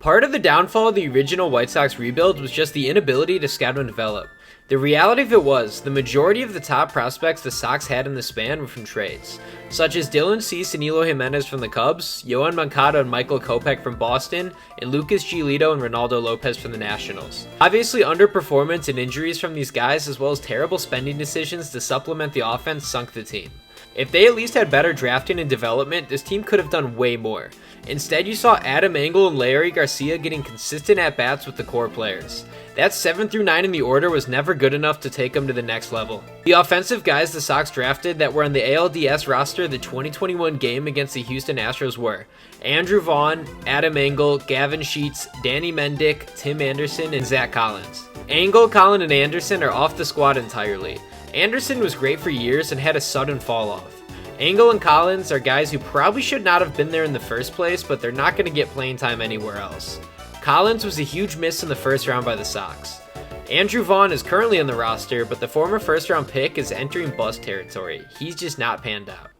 Part of the downfall of the original White Sox rebuild was just the inability to scout and develop. The reality of it was, the majority of the top prospects the Sox had in the span were from trades, such as Dylan Cease and Eloy Jimenez from the Cubs, Yohan Moncada and Michael Kopech from Boston, and Lucas Giolito and Ronaldo Lopez from the Nationals. Obviously, underperformance and injuries from these guys, as well as terrible spending decisions to supplement the offense, sunk the team. If they at least had better drafting and development, this team could have done way more. Instead, you saw Adam Engel and Larry Garcia getting consistent at-bats with the core players. That 7 through 9 in the order was never good enough to take them to the next level. The offensive guys the Sox drafted that were on the ALDS roster the 2021 game against the Houston Astros were Andrew Vaughn, Adam Engel, Gavin Sheets, Danny Mendick, Tim Anderson, and Zach Collins. Engel, Collin, and Anderson are off the squad entirely. Anderson was great for years and had a sudden fall off. Engel and Collins are guys who probably should not have been there in the first place, but they're not going to get playing time anywhere else. Collins was a huge miss in the first round by the Sox. Andrew Vaughn is currently on the roster, but the former first round pick is entering bust territory. He's just not panned out.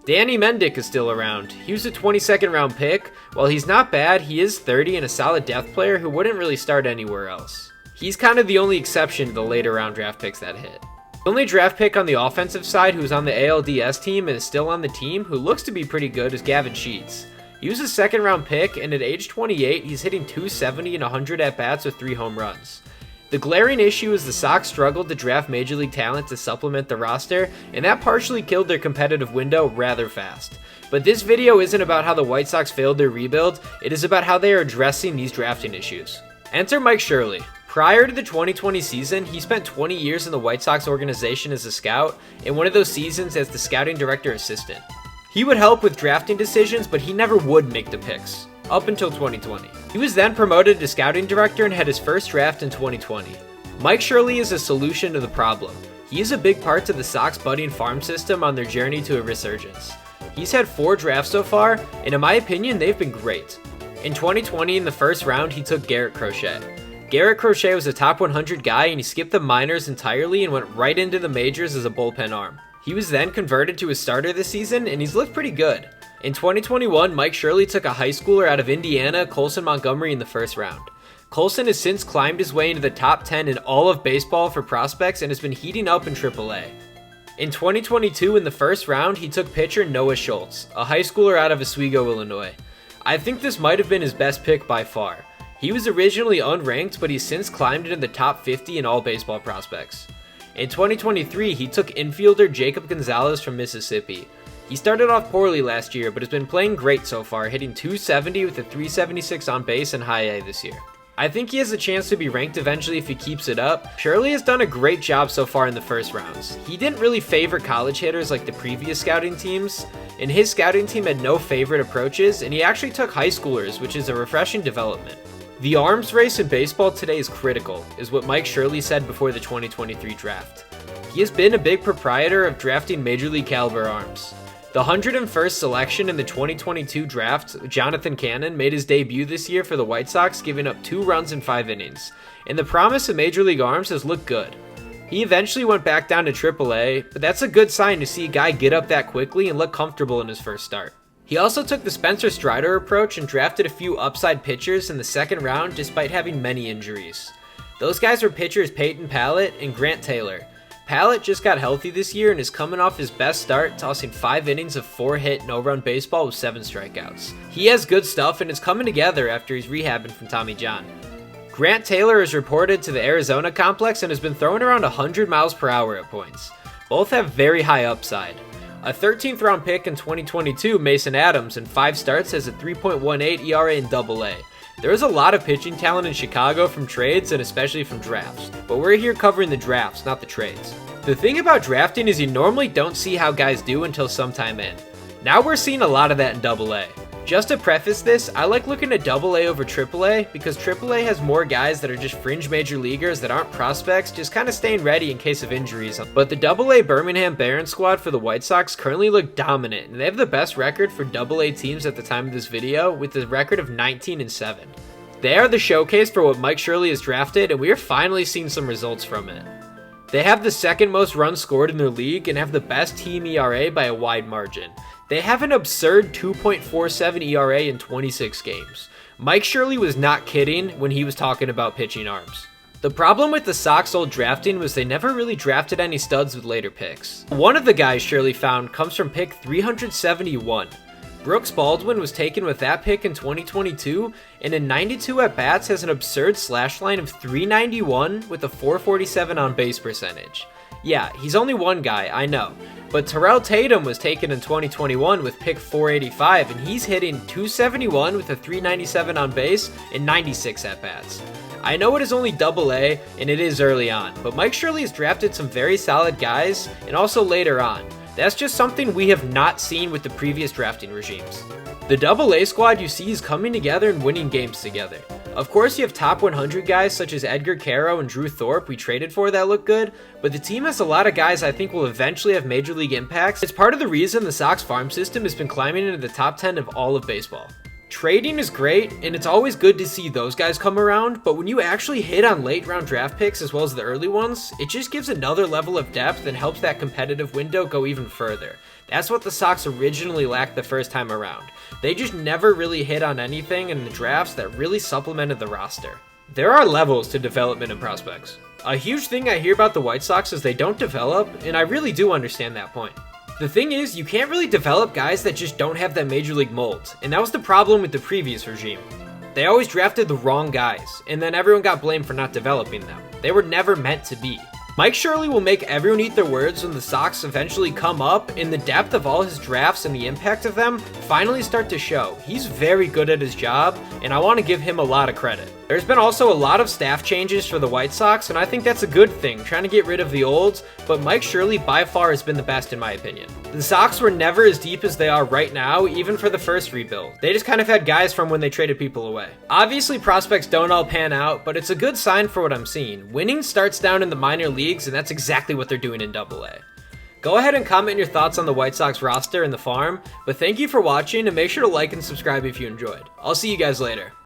Danny Mendick is still around. He was a 22nd round pick. While he's not bad, he is 30 and a solid depth player who wouldn't really start anywhere else. He's kind of the only exception to the later round draft picks that hit. The only draft pick on the offensive side who's on the ALDS team and is still on the team who looks to be pretty good is Gavin Sheets. He was a second round pick, and at age 28, he's hitting .270 and 100 at-bats with 3 home runs. The glaring issue is the Sox struggled to draft major league talent to supplement the roster, and that partially killed their competitive window rather fast. But this video isn't about how the White Sox failed their rebuild, it is about how they are addressing these drafting issues. Enter Mike Shirley. Prior to the 2020 season, he spent 20 years in the White Sox organization as a scout, and one of those seasons as the scouting director assistant. He would help with drafting decisions, but he never would make the picks, up until 2020. He was then promoted to scouting director and had his first draft in 2020. Mike Shirley is a solution to the problem. He is a big part to the Sox budding farm system on their journey to a resurgence. He's had 4 drafts so far, and in my opinion, they've been great. In 2020, in the first round, he took Garrett Crochet. Garrett Crochet was a top 100 guy, and he skipped the minors entirely and went right into the majors as a bullpen arm. He was then converted to a starter this season, and he's looked pretty good. In 2021, Mike Shirley took a high schooler out of Indiana, Colson Montgomery, in the first round. Colson has since climbed his way into the top 10 in all of baseball for prospects and has been heating up in AAA. In 2022, in the first round, he took pitcher Noah Schultz, a high schooler out of Oswego, Illinois. I think this might have been his best pick by far. He was originally unranked, but he's since climbed into the top 50 in all baseball prospects. In 2023, he took infielder Jacob Gonzalez from Mississippi. He started off poorly last year, but has been playing great so far, hitting .270 with a .376 on base and high A this year. I think he has a chance to be ranked eventually if he keeps it up. Shirley has done a great job so far in the first rounds. He didn't really favor college hitters like the previous scouting teams, and his scouting team had no favorite approaches, and he actually took high schoolers, which is a refreshing development. The arms race in baseball today is critical, is what Mike Shirley said before the 2023 draft. He has been a big proprietor of drafting major league caliber arms. The 101st selection in the 2022 draft, Jonathan Cannon, made his debut this year for the White Sox, giving up 2 runs in 5 innings, and the promise of major league arms has looked good. He eventually went back down to AAA, but that's a good sign to see a guy get up that quickly and look comfortable in his first start. He also took the Spencer Strider approach and drafted a few upside pitchers in the second round despite having many injuries. Those guys were pitchers Peyton Pallett and Grant Taylor. Pallett just got healthy this year and is coming off his best start, tossing 5 innings of 4-hit, no-run baseball with 7 strikeouts. He has good stuff and is coming together after he's rehabbing from Tommy John. Grant Taylor is reported to the Arizona complex and has been throwing around 100 miles per hour at points. Both have very high upside. A 13th round pick in 2022, Mason Adams, in 5 starts has a 3.18 ERA in AA. There is a lot of pitching talent in Chicago from trades and especially from drafts, but we're here covering the drafts, not the trades. The thing about drafting is you normally don't see how guys do until sometime in. Now we're seeing a lot of that in AA. Just to preface this, I like looking at AA over AAA because AAA has more guys that are just fringe major leaguers that aren't prospects, just kind of staying ready in case of injuries. But the AA Birmingham Barons squad for the White Sox currently look dominant, and they have the best record for AA teams at the time of this video with a record of 19-7. They are the showcase for what Mike Shirley has drafted, and we are finally seeing some results from it. They have the second most runs scored in their league and have the best team ERA by a wide margin. They have an absurd 2.47 ERA in 26 games, Mike Shirley was not kidding when he was talking about pitching arms. The problem with the Sox old drafting was they never really drafted any studs with later picks. One of the guys Shirley found comes from pick 371. Brooks Baldwin was taken with that pick in 2022, and in 92 at-bats has an absurd slash line of 391 with a 447 on base percentage. Yeah, he's only one guy, I know, but Terrell Tatum was taken in 2021 with pick 485, and he's hitting 271 with a 397 on base and 96 at-bats. I know it is only AA, and it is early on, but Mike Shirley has drafted some very solid guys, and also later on. That's just something we have not seen with the previous drafting regimes. The AA squad you see is coming together and winning games together. Of course, you have top 100 guys such as Edgar Caro and Drew Thorpe we traded for that look good, but the team has a lot of guys I think will eventually have major league impacts. It's part of the reason the Sox farm system has been climbing into the top 10 of all of baseball. Trading is great, and it's always good to see those guys come around, but when you actually hit on late round draft picks as well as the early ones, it just gives another level of depth and helps that competitive window go even further. That's what the Sox originally lacked the first time around. They just never really hit on anything in the drafts that really supplemented the roster. There are levels to development and prospects. A huge thing I hear about the White Sox is they don't develop, and I really do understand that point. The thing is, you can't really develop guys that just don't have that major league mold, and that was the problem with the previous regime. They always drafted the wrong guys, and then everyone got blamed for not developing them. They were never meant to be. Mike Shirley will make everyone eat their words when the Sox eventually come up, and the depth of all his drafts and the impact of them finally start to show. He's very good at his job, and I want to give him a lot of credit. There's been also a lot of staff changes for the White Sox, and I think that's a good thing, trying to get rid of the olds, but Mike Shirley by far has been the best in my opinion. The Sox were never as deep as they are right now, even for the first rebuild. They just kind of had guys from when they traded people away. Obviously, prospects don't all pan out, but it's a good sign for what I'm seeing. Winning starts down in the minor leagues, and that's exactly what they're doing in AA. Go ahead and comment your thoughts on the White Sox roster and the farm, but thank you for watching, and make sure to like and subscribe if you enjoyed. I'll see you guys later.